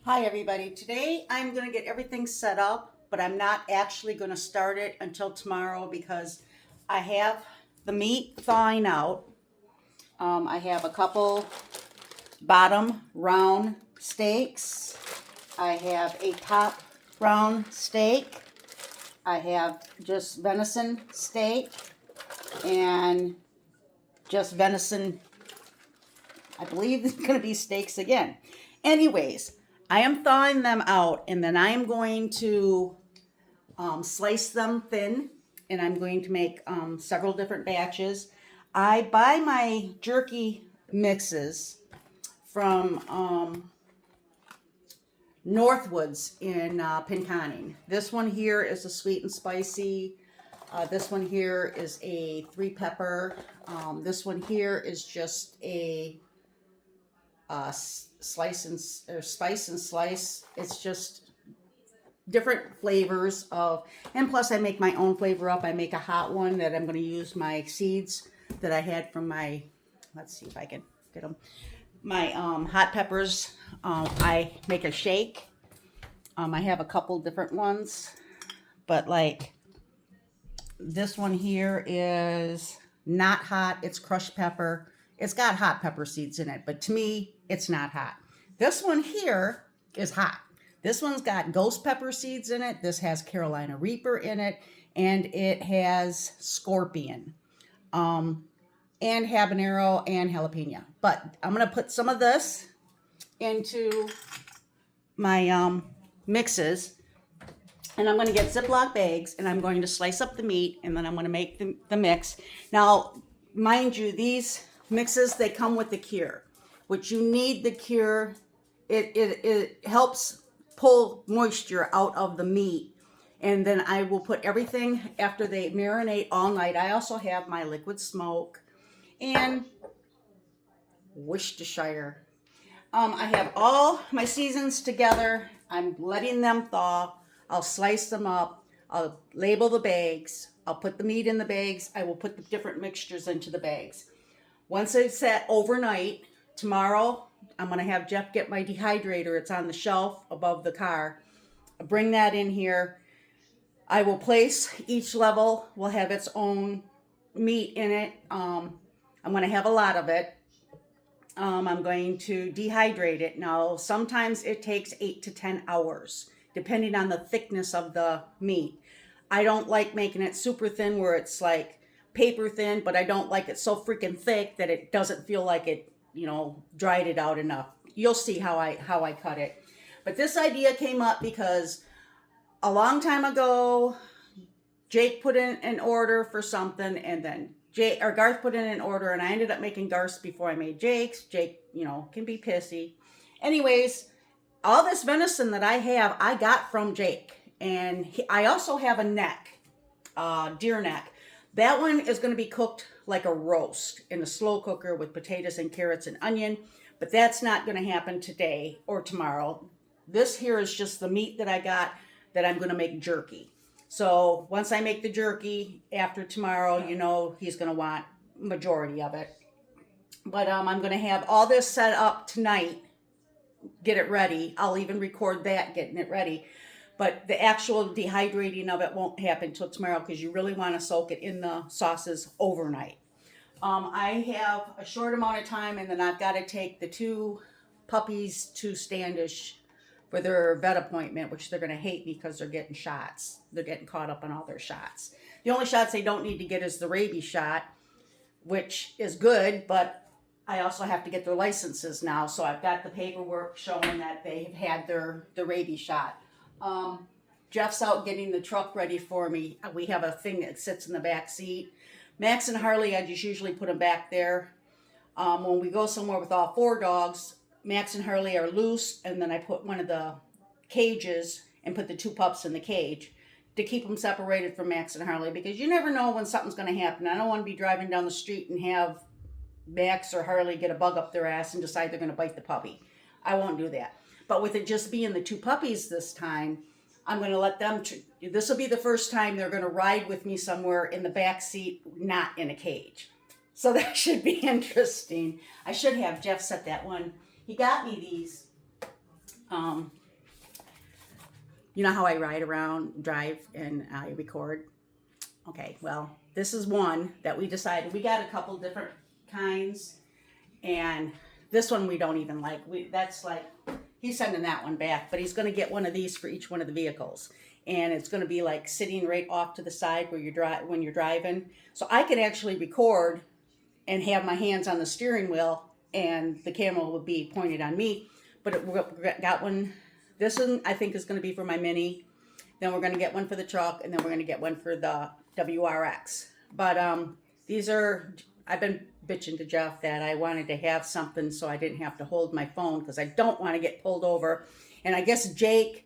Hi everybody. Today I'm going to get everything set up, but I'm not actually going to start it until tomorrow because I have the meat thawing out. I have a couple bottom round steaks. I have a top round steak. I have just venison steak and just venison. I believe it's going to be steaks again. Anyways, I am thawing them out and then I am going to slice them thin and I'm going to make several different batches. I buy my jerky mixes from Northwoods in Pinconning. This one here is a sweet and spicy. This one here is a 3-pepper. This one here is just a slice and or spice and slice. It's just different flavors of, and plus I make my own flavor up. I make a hot one that I'm going to use my seeds that I had from my, let's see if I can get them, my hot peppers. I make a shake. I have a couple different ones, but like this one here is not hot. It's crushed pepper. It's got hot pepper seeds in it, but to me, it's not hot. This one here is hot. This one's got ghost pepper seeds in it. This has Carolina Reaper in it, and it has scorpion, and habanero and jalapeno. But I'm gonna put some of this into my mixes, and I'm going to get Ziploc bags and I'm going to slice up the meat and then I'm going to make the mix. Now, mind you, these mixes, they come with the cure, which you need the cure. It helps pull moisture out of the meat. And then I will put everything after they marinate all night. I also have my liquid smoke and Worcestershire. I have all my seasons together. I'm letting them thaw. I'll slice them up. I'll label the bags. I'll put the meat in the bags. I will put the different mixtures into the bags. Once it's set overnight, tomorrow I'm going to have Jeff get my dehydrator. It's on the shelf above the car. I'll bring that in here. I will place each level, will have its own meat in it. I'm going to have a lot of it. I'm going to dehydrate it. Now, sometimes it takes 8 to 10 hours, depending on the thickness of the meat. I don't like making it super thin where it's like paper thin, but I don't like it so freaking thick that it doesn't feel like it, dried it out enough. You'll see how I cut it. But this idea came up because a long time ago, Jake put in an order for something, and then Garth put in an order, and I ended up making Garth's before I made Jake's. Jake, can be pissy. Anyways, all this venison that I have, I got from Jake. And I also have a neck, deer neck. That one is going to be cooked like a roast in a slow cooker with potatoes and carrots and onion. But that's not going to happen today or tomorrow. This here is just the meat that I got that I'm going to make jerky. So once I make the jerky after tomorrow, he's going to want majority of it. But I'm going to have all this set up tonight, get it ready. I'll even record that, getting it ready. But the actual dehydrating of it won't happen till tomorrow because you really want to soak it in the sauces overnight. I have a short amount of time, and then I've got to take the 2 puppies to Standish for their vet appointment, which they're going to hate me because they're getting shots. They're getting caught up on all their shots. The only shots they don't need to get is the rabies shot, which is good, but I also have to get their licenses now. So I've got the paperwork showing that they have had the rabies shot. Jeff's out getting the truck ready for me. We have a thing that sits in the back seat. Max and Harley, I just usually put them back there. When we go somewhere with all 4 dogs, Max and Harley are loose, and then I put one of the cages and put the 2 pups in the cage to keep them separated from Max and Harley, because you never know when something's going to happen. I don't want to be driving down the street and have Max or Harley get a bug up their ass and decide they're going to bite the puppy. I won't do that. But with it just being the 2 puppies this time, I'm going to let them, this will be the first time they're going to ride with me somewhere in the back seat, not in a cage. So that should be interesting. I should have Jeff set that one. He got me these Um, you know how I ride around, drive, and I record? Okay, well, this is one that we decided. We got a couple different kinds, and this one we don't even like. That's like, he's sending that one back, but he's going to get one of these for each one of the vehicles. And it's going to be like sitting right off to the side where when you're driving. So I can actually record and have my hands on the steering wheel, and the camera will be pointed on me. But we got one. This one I think is going to be for my Mini. Then we're going to get one for the truck, and then we're going to get one for the WRX. But these are, I've been bitching to Jeff that I wanted to have something so I didn't have to hold my phone because I don't want to get pulled over. And I guess Jake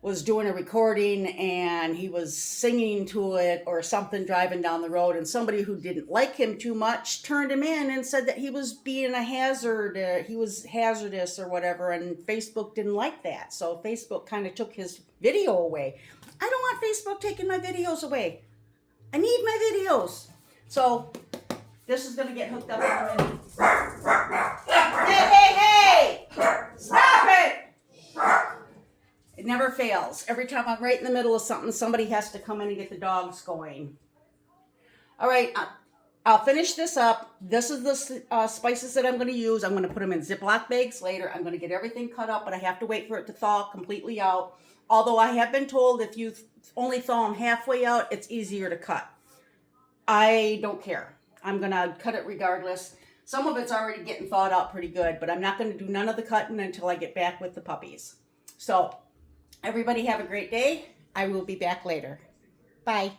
was doing a recording and he was singing to it or something driving down the road, and somebody who didn't like him too much turned him in and said that he was being a hazard, he was hazardous or whatever, and Facebook didn't like that. So Facebook kind of took his video away. I don't want Facebook taking my videos away. I need my videos. So this is going to get hooked up in a minute. Hey! Stop it! It never fails. Every time I'm right in the middle of something, somebody has to come in and get the dogs going. All right, I'll finish this up. This is the spices that I'm going to use. I'm going to put them in Ziploc bags later. I'm going to get everything cut up, but I have to wait for it to thaw completely out. Although I have been told if you only thaw them halfway out, it's easier to cut. I don't care. I'm going to cut it regardless. Some of it's already getting thawed out pretty good, but I'm not going to do none of the cutting until I get back with the puppies. So everybody have a great day. I will be back later. Bye.